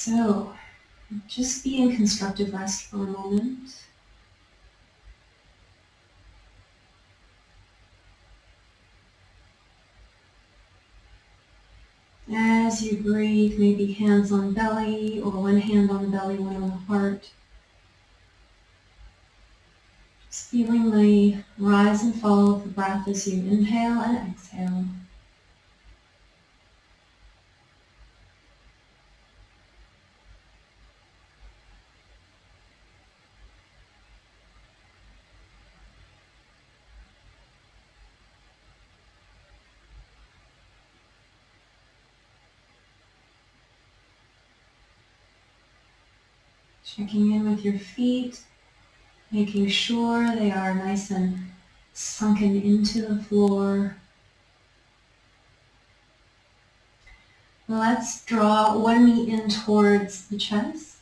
So, just be in constructive rest for a moment. As you breathe, maybe hands on belly, or one hand on the belly, one on the heart. Just feeling the rise and fall of the breath as you inhale and exhale. Checking in with your feet, making sure they are nice and sunken into the floor. Let's draw one knee in towards the chest.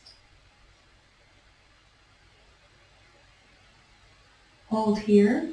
Hold here.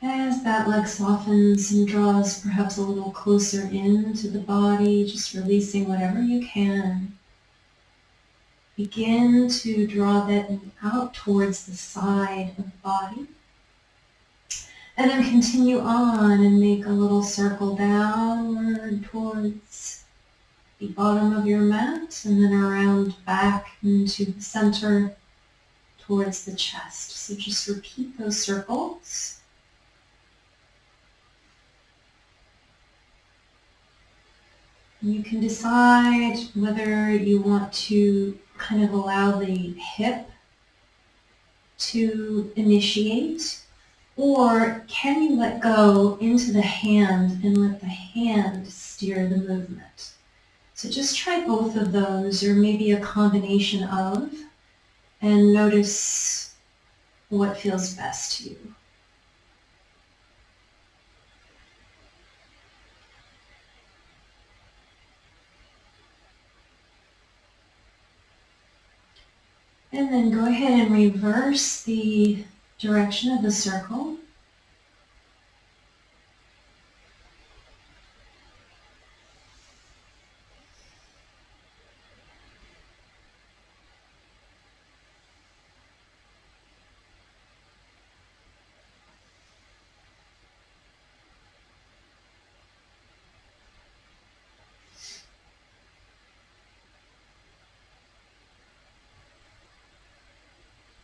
As that leg softens and draws perhaps a little closer into the body, just releasing whatever you can. Begin to draw that knee out towards the side of the body. And then continue on and make a little circle downward towards the bottom of your mat, and then around back into the center towards the chest. So just repeat those circles. You can decide whether you want to kind of allow the hip to initiate, or can you let go into the hand and let the hand steer the movement? So just try both of those, or maybe a combination of, and notice what feels best to you. And then go ahead and reverse the direction of the circle.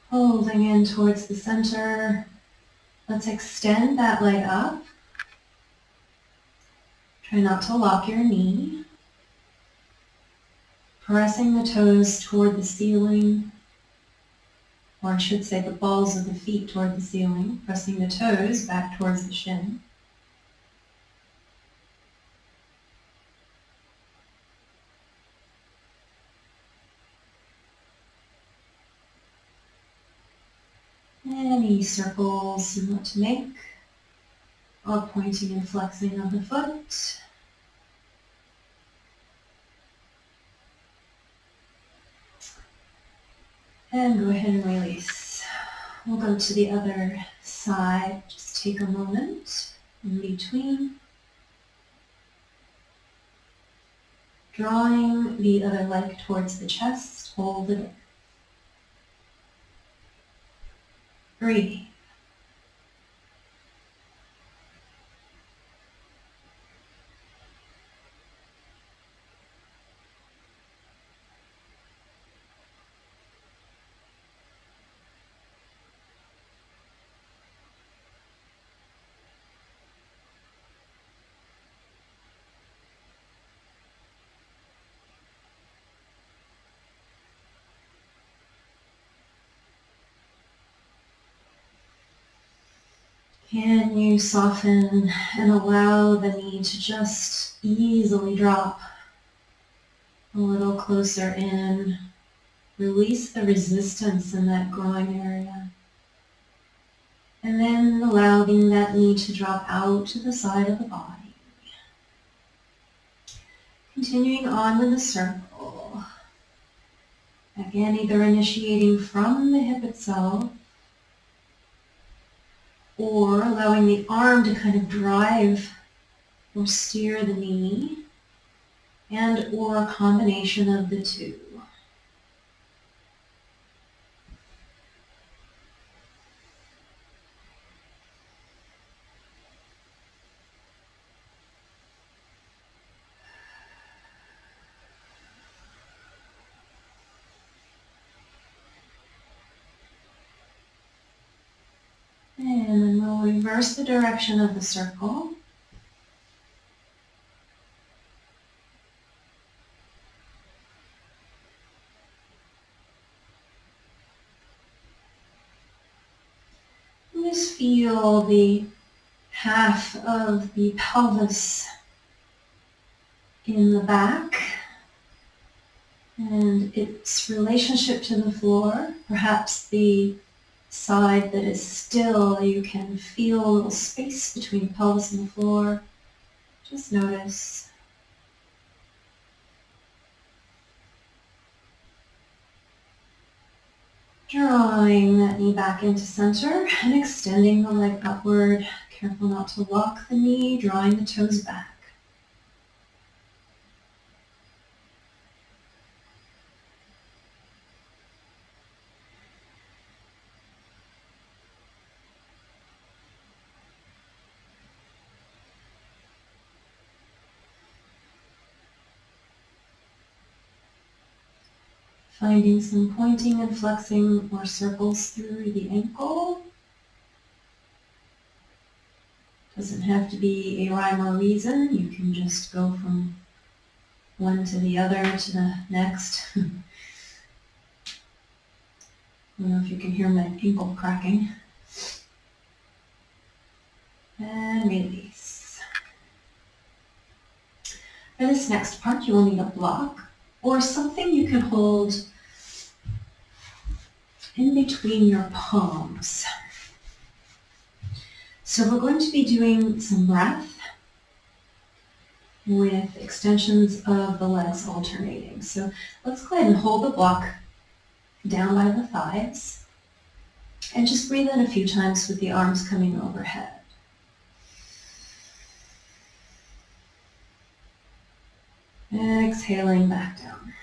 Holding in towards the center. Let's extend that leg up. Try not to lock your knee. Pressing the toes toward the ceiling, or I should say the balls of the feet toward the ceiling, pressing the toes back towards the shin. Any circles you want to make, or pointing and flexing of the foot. And go ahead and release. We'll go to the other side. Just take a moment in between. Drawing the other leg towards the chest, hold it. Breathe. Can you soften and allow the knee to just easily drop a little closer in Release the resistance in that groin area. And then allowing that knee to drop out to the side of the body. Continuing on with the circle. Again, either initiating from the hip itself or allowing the arm to kind of drive or steer the knee, and or a combination of the two. And then we'll reverse the direction of the circle. And just feel the half of the pelvis in the back and its relationship to the floor. Perhaps the side that is still, you can feel a little space between the pelvis and the floor. Just notice. Drawing that knee back into center and extending the leg upward. Careful not to lock the knee, drawing the toes back. Finding some pointing and flexing or circles through the ankle. Doesn't have to be a rhyme or reason. You can just go from one to the other to the next. I don't know if you can hear my ankle cracking. And release. For this next part, you will need a block or something you can hold in between your palms. So we're going to be doing some breath with extensions of the legs alternating. So let's go ahead and hold the block down by the thighs and just breathe in a few times with the arms coming overhead. Exhaling back down.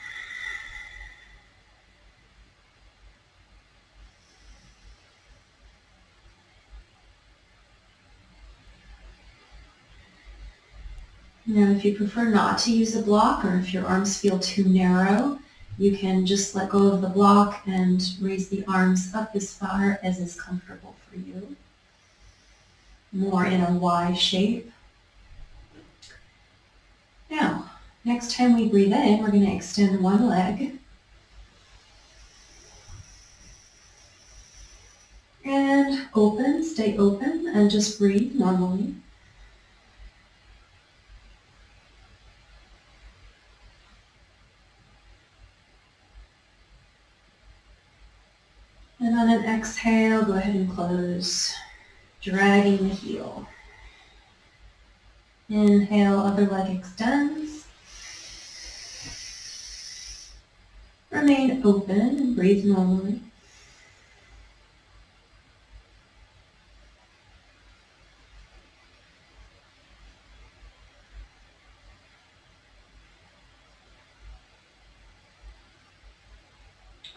Now, if you prefer not to use a block, or if your arms feel too narrow, you can just let go of the block and raise the arms up as far as is comfortable for you. More in a Y shape. Now, next time we breathe in, we're going to extend one leg. And open, stay open, and just breathe normally. And on an exhale, go ahead and close, dragging the heel. Inhale, other leg extends. Remain open and breathe normally.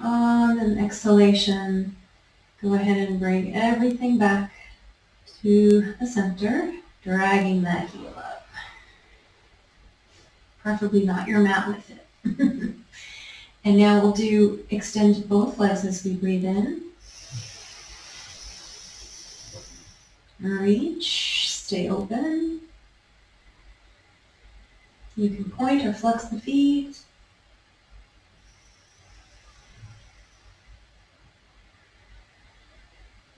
On an exhalation, go ahead and bring everything back to the center, dragging that heel up. Preferably not your mat with it. And now we'll do extend both legs as we breathe in. Reach, stay open. You can point or flex the feet.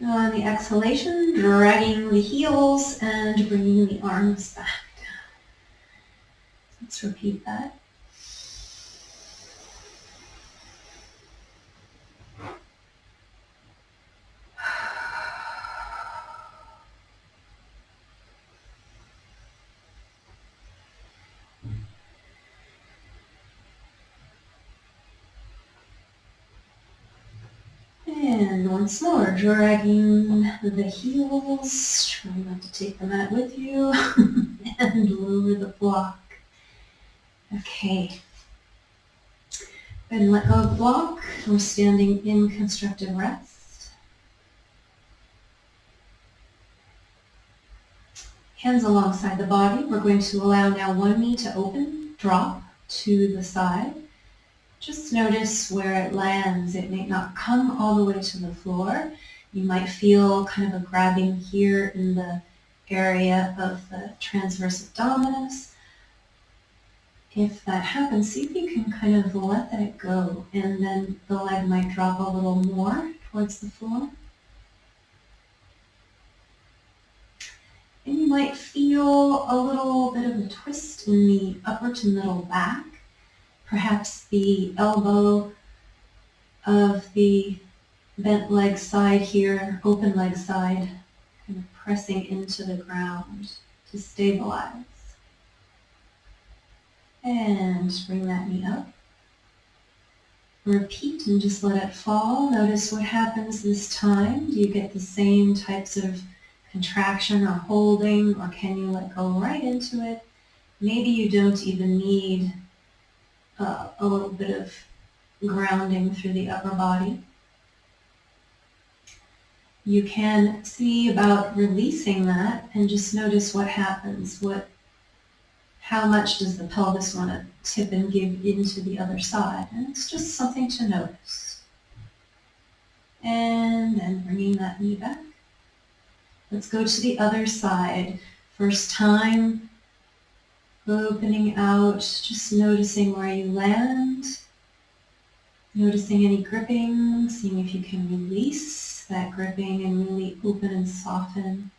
On the exhalation, dragging the heels and bringing the arms back down. Let's repeat that. once more, dragging the heels, trying not to take the mat with you, and lower the block. Okay. And let go of the block. We're standing in constructive rest. Hands alongside the body. We're going to allow now one knee to open, drop to the side. Just notice where it lands. It may not come all the way to the floor. You might feel kind of a grabbing here in the area of the transverse abdominis. If that happens, see if you can kind of let that go, and then the leg might drop a little more towards the floor. And you might feel a little bit of a twist in the upper to middle back. Perhaps the elbow of the bent leg side here, open leg side, kind of pressing into the ground to stabilize. And bring that knee up. Repeat and just let it fall. Notice what happens this time. Do you get the same types of contraction or holding, or can you let go right into it? Maybe you don't even need a little bit of grounding through the upper body. You can see about releasing that and just notice what happens. How much does the pelvis want to tip and give into the other side? And it's just something to notice. And then bringing that knee back. Let's go to the other side. First time, opening out, just noticing where you land. Noticing any gripping, seeing if you can release that gripping and really open and soften.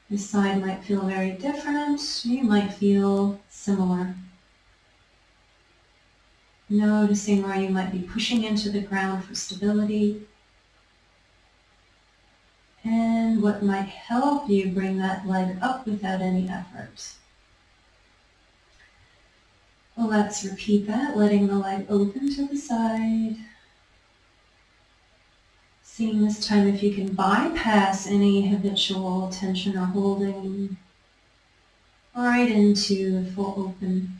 This side might feel very different. You might feel similar. Noticing where you might be pushing into the ground for stability. And what might help you bring that leg up without any effort. Well, let's repeat that, letting the leg open to the side. Seeing this time if you can bypass any habitual tension or holding right into a full open,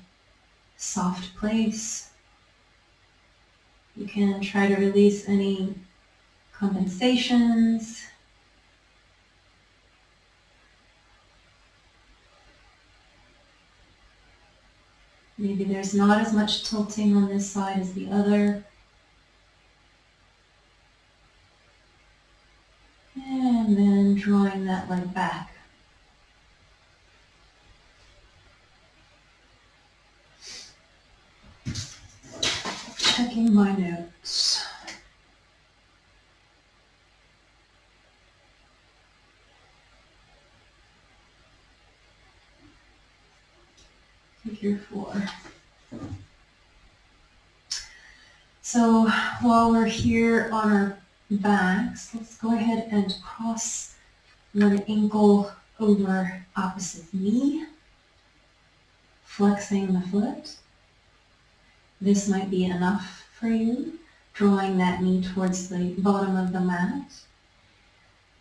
soft place. You can try to release any compensations. Maybe there's not as much tilting on this side as the other. And then drawing that leg back. Checking my notes. Figure 4. So while we're here on our backs, let's go ahead and cross one ankle over opposite knee, flexing the foot. This might be enough for you, drawing that knee towards the bottom of the mat.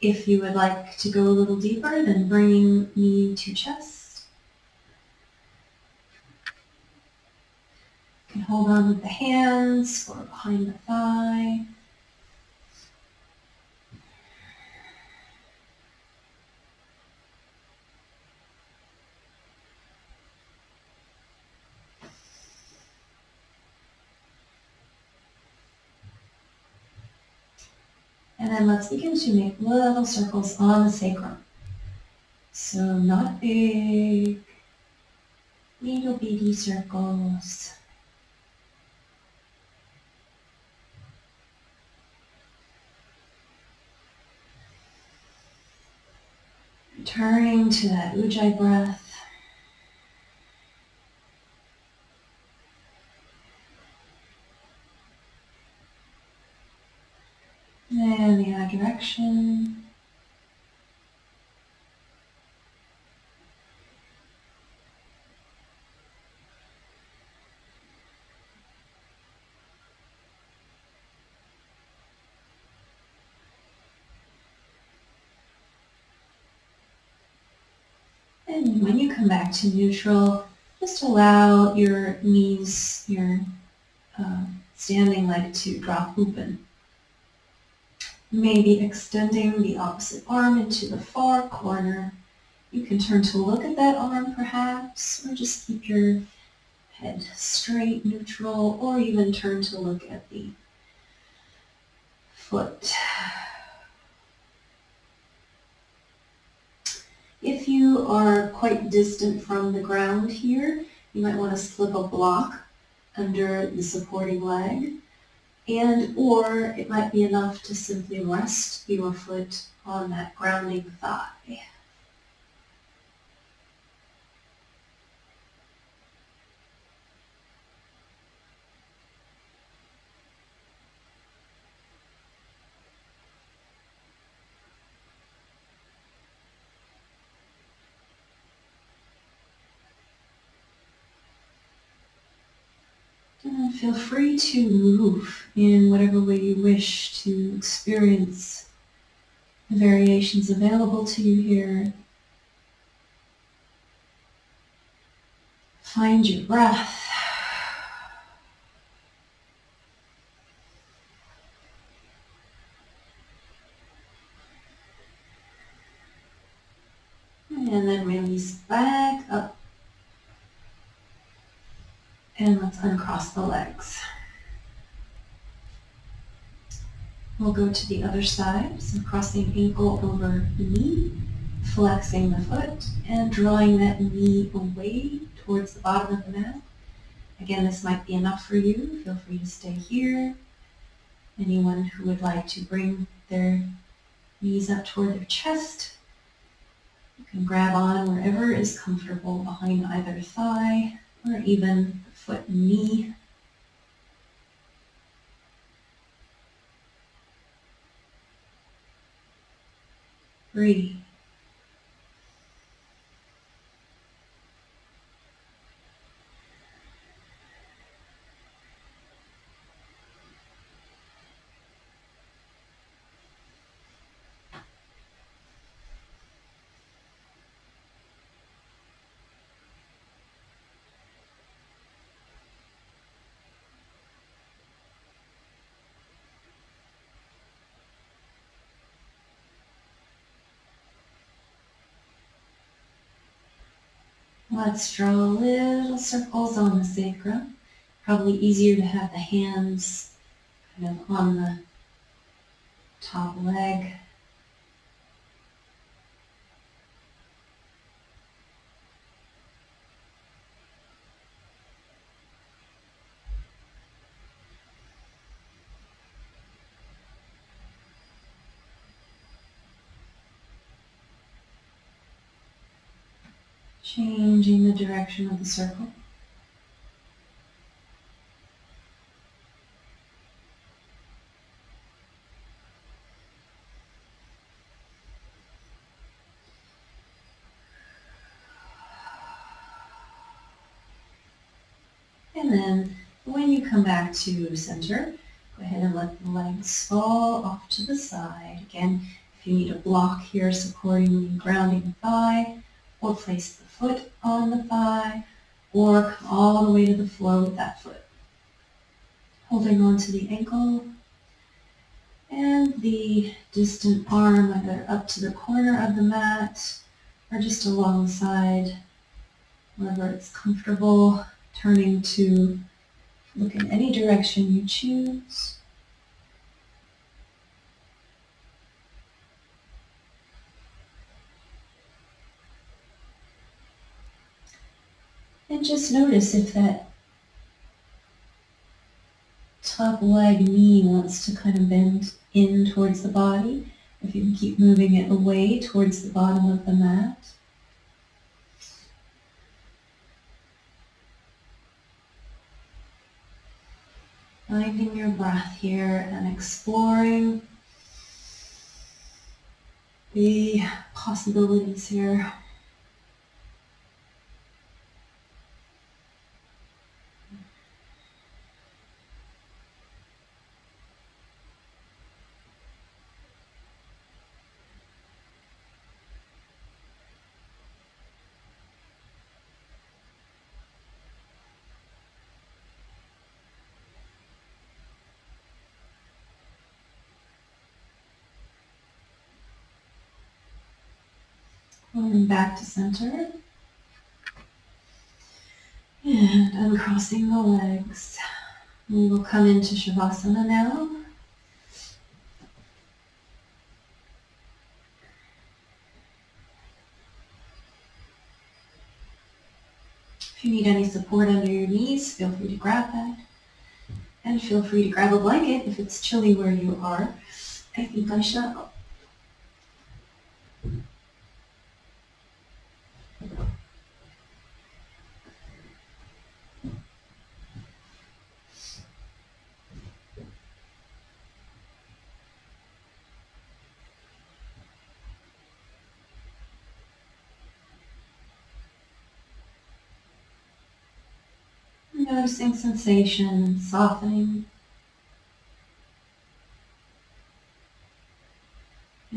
If you would like to go a little deeper, then bringing knee to chest. You can hold on with the hands or behind the thigh. And then let's begin to make little circles on the sacrum. So not big, little bitty circles. Returning to that Ujjayi breath. And the other direction. And when you come back to neutral, just allow your knees, your standing leg to drop open. Maybe extending the opposite arm into the far corner. You can turn to look at that arm perhaps, or just keep your head straight, neutral, or even turn to look at the foot. If you are quite distant from the ground here, you might want to slip a block under the supporting leg, or it might be enough to simply rest your foot on that grounding thigh. And feel free to move in whatever way you wish to experience the variations available to you here. Find your breath. And then release back up. And let's uncross the legs. We'll go to the other side, so crossing ankle over knee, flexing the foot, and drawing that knee away towards the bottom of the mat. Again, this might be enough for you. Feel free to stay here. Anyone who would like to bring their knees up toward their chest, you can grab on wherever is comfortable behind either thigh or even foot and knee. Breathe. Let's draw little circles on the sacrum. Probably easier to have the hands kind of on the top leg. Changing the direction of the circle. And then when you come back to center, go ahead and let the legs fall off to the side. Again, if you need a block here supporting the grounding thigh, or place the foot on the thigh, or come all the way to the floor with that foot. Holding on to the ankle and the distant arm either up to the corner of the mat or just alongside, wherever it's comfortable, turning to look in any direction you choose. And just notice if that top leg knee wants to kind of bend in towards the body. If you can keep moving it away towards the bottom of the mat. Finding your breath here and exploring the possibilities here. And back to center. And uncrossing the legs. We will come into Shavasana now. If you need any support under your knees, feel free to grab that. And feel free to grab a blanket if it's chilly where you are. I think I shall. Noticing sensation, softening.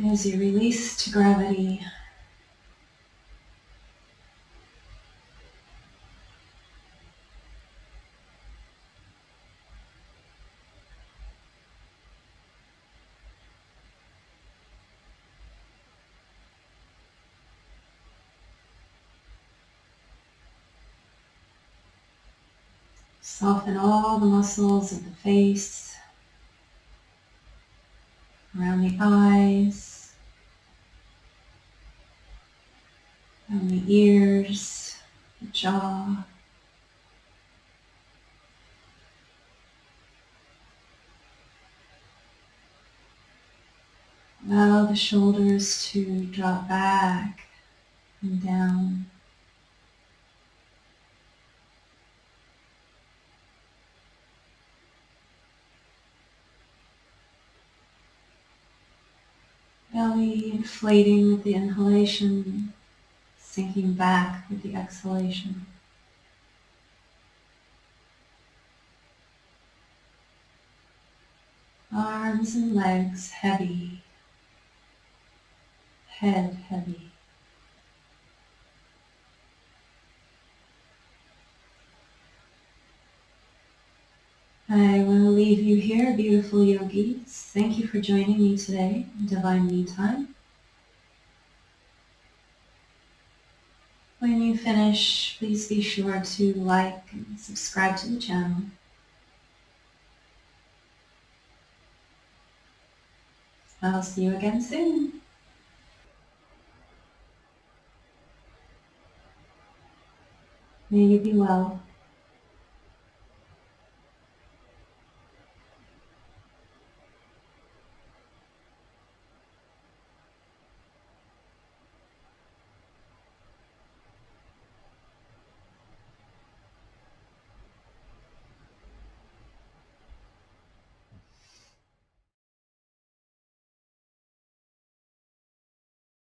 As you release to gravity. Soften all the muscles of the face, around the eyes, around the ears, the jaw. Allow the shoulders to drop back and down. Belly inflating with the inhalation, sinking back with the exhalation. Arms and legs heavy, head heavy. I want to leave you here, beautiful yogis. Thank you for joining me today in Divine Me Time. When you finish, please be sure to like and subscribe to the channel. I'll see you again soon. May you be well.